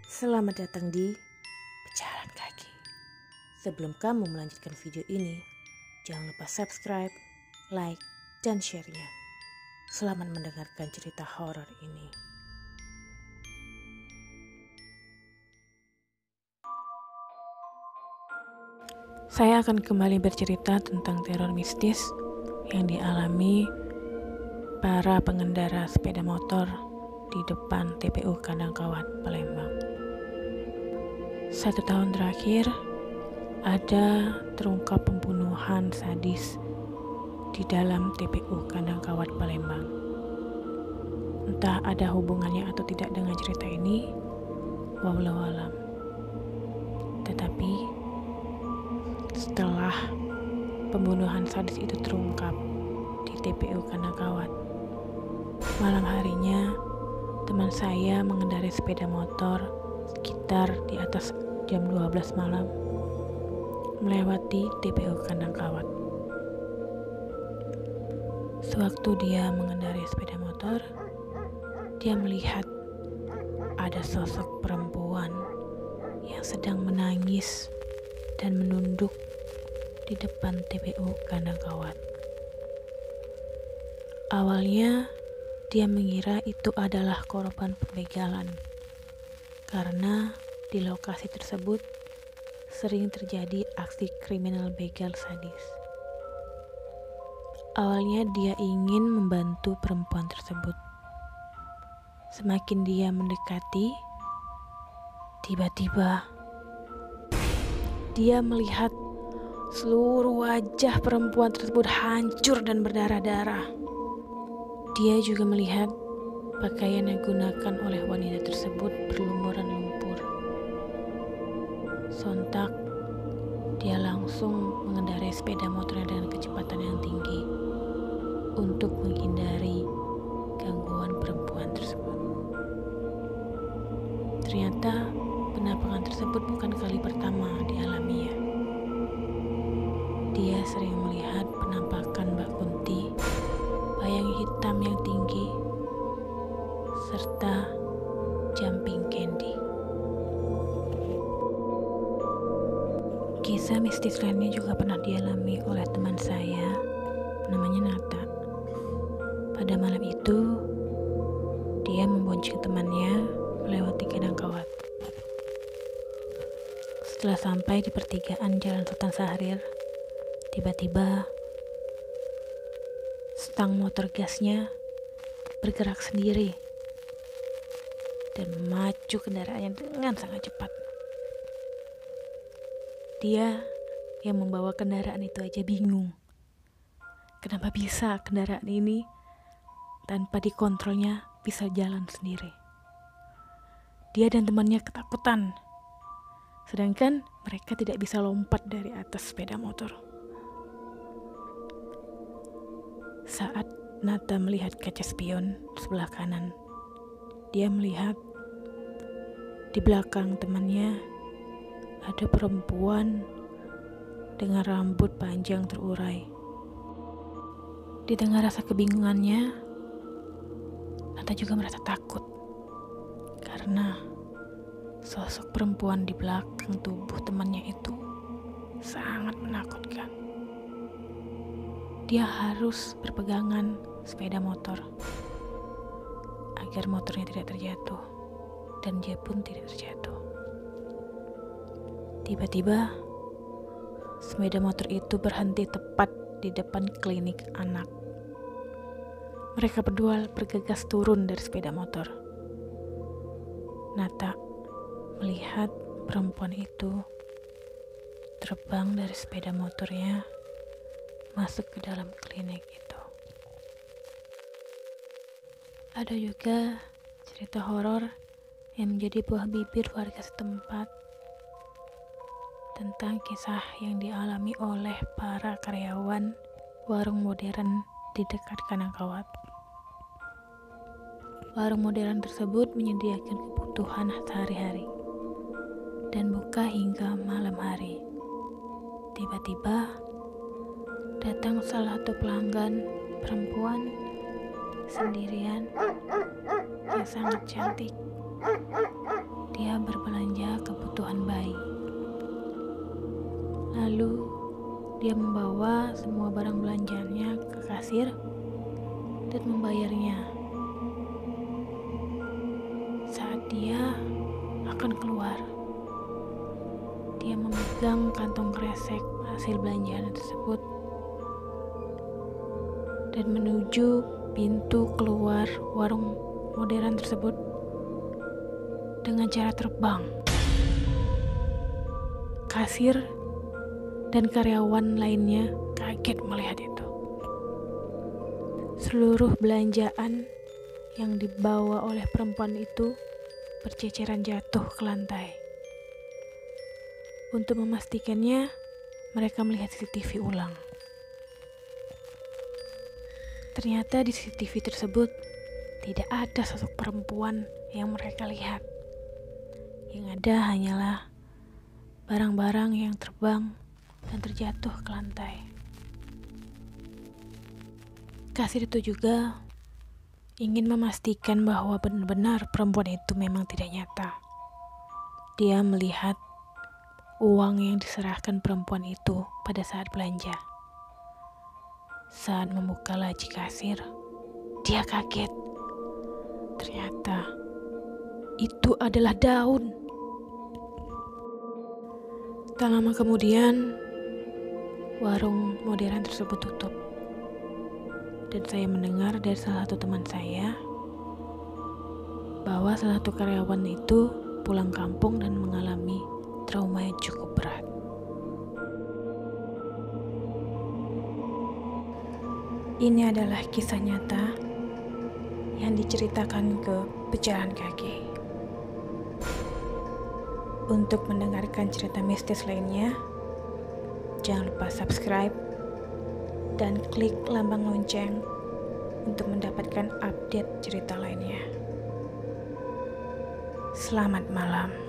Selamat datang di Pejalan Kaki. Sebelum kamu melanjutkan video ini, jangan lupa subscribe, like, dan share-nya. Selamat mendengarkan cerita horor ini. Saya akan kembali bercerita tentang teror mistis yang dialami para pengendara sepeda motor di depan TPU Kandang Kawat, Palembang. 1 tahun terakhir, ada terungkap pembunuhan sadis di dalam TPU Kandang Kawat, Palembang. Entah ada hubungannya atau tidak dengan cerita ini, wallahu alam. Tetapi setelah pembunuhan sadis itu terungkap di TPU Kandang Kawat, malam harinya teman saya mengendarai sepeda motor sekitar di atas jam 12 malam melewati TPU Kandang Kawat. Sewaktu dia mengendarai sepeda motor, dia melihat ada sosok perempuan yang sedang menangis dan menunduk di depan TPU Kandang Kawat. Awalnya dia mengira itu adalah korban pembegalan, karena di lokasi tersebut sering terjadi aksi kriminal begal sadis. Awalnya dia ingin membantu perempuan tersebut. Semakin dia mendekati, tiba-tiba dia melihat seluruh wajah perempuan tersebut hancur dan berdarah-darah. Dia juga melihat pakaian yang digunakan oleh wanita tersebut berlumuran lumpur. Sontak, dia langsung mengendarai sepeda motornya dengan kecepatan yang tinggi untuk menghindari gangguan perempuan tersebut. Ternyata penampakan tersebut bukan kali pertama dialaminya. Dia sering melihat penampakan Mbak Kunti, bayang hitam yang tinggi, serta jumping candy. Kisah mistis lainnya juga pernah dialami oleh teman saya, namanya Nata. Pada malam itu, dia membonceng temannya melewati Kandang Kawat. Setelah sampai di pertigaan Jalan Sultan Syahrir, tiba-tiba stang motor gasnya bergerak sendiri dan memacu kendaraannya dengan sangat cepat. Dia yang membawa kendaraan itu aja bingung. Kenapa bisa kendaraan ini tanpa dikontrolnya bisa jalan sendiri? Dia dan temannya ketakutan, sedangkan mereka tidak bisa lompat dari atas sepeda motor. Saat Nata melihat kaca spion sebelah kanan, dia melihat di belakang temannya ada perempuan dengan rambut panjang terurai. Di tengah rasa kebingungannya, Nata juga merasa takut karena sosok perempuan di belakang tubuh temannya itu sangat menakutkan. Dia harus berpegangan sepeda motor agar motornya tidak terjatuh dan dia pun tidak terjatuh. Tiba-tiba sepeda motor itu berhenti tepat di depan klinik anak. Mereka berdua bergegas turun dari sepeda motor. Nata melihat perempuan itu terbang dari sepeda motornya masuk ke dalam klinik itu. Ada juga cerita horor yang menjadi buah bibir warga setempat tentang kisah yang dialami oleh para karyawan warung modern di dekat Kandang Kawat. Warung modern tersebut menyediakan kebutuhan sehari-hari dan buka hingga malam hari. Tiba-tiba datang salah satu pelanggan perempuan sendirian yang sangat cantik. dia berbelanja kebutuhan bayi. Lalu dia membawa semua barang belanjaannya ke kasir dan membayarnya. Saat dia akan keluar, dia memegang kantong kresek hasil belanjaan tersebut dan menuju pintu keluar warung modern tersebut dengan cara terbang. Kasir dan karyawan lainnya kaget melihat itu. Seluruh belanjaan yang dibawa oleh perempuan itu berceceran jatuh ke lantai. Untuk memastikannya, mereka melihat CCTV ulang. Ternyata di CCTV tersebut tidak ada sosok perempuan yang mereka lihat. Yang ada hanyalah barang-barang yang terbang dan terjatuh ke lantai. Kasir itu juga ingin memastikan bahwa benar-benar perempuan itu memang tidak nyata. Dia melihat uang yang diserahkan perempuan itu pada saat belanja. Saat membuka laci kasir, dia kaget. Ternyata itu adalah daun. Tak lama kemudian, warung modern tersebut tutup. Dan saya mendengar dari salah satu teman saya bahwa salah satu karyawan itu pulang kampung dan mengalami trauma yang cukup berat. Ini adalah kisah nyata yang diceritakan ke Pecahan Kaki. Untuk mendengarkan cerita mistis lainnya, jangan lupa subscribe dan klik lambang lonceng untuk mendapatkan update cerita lainnya. Selamat malam.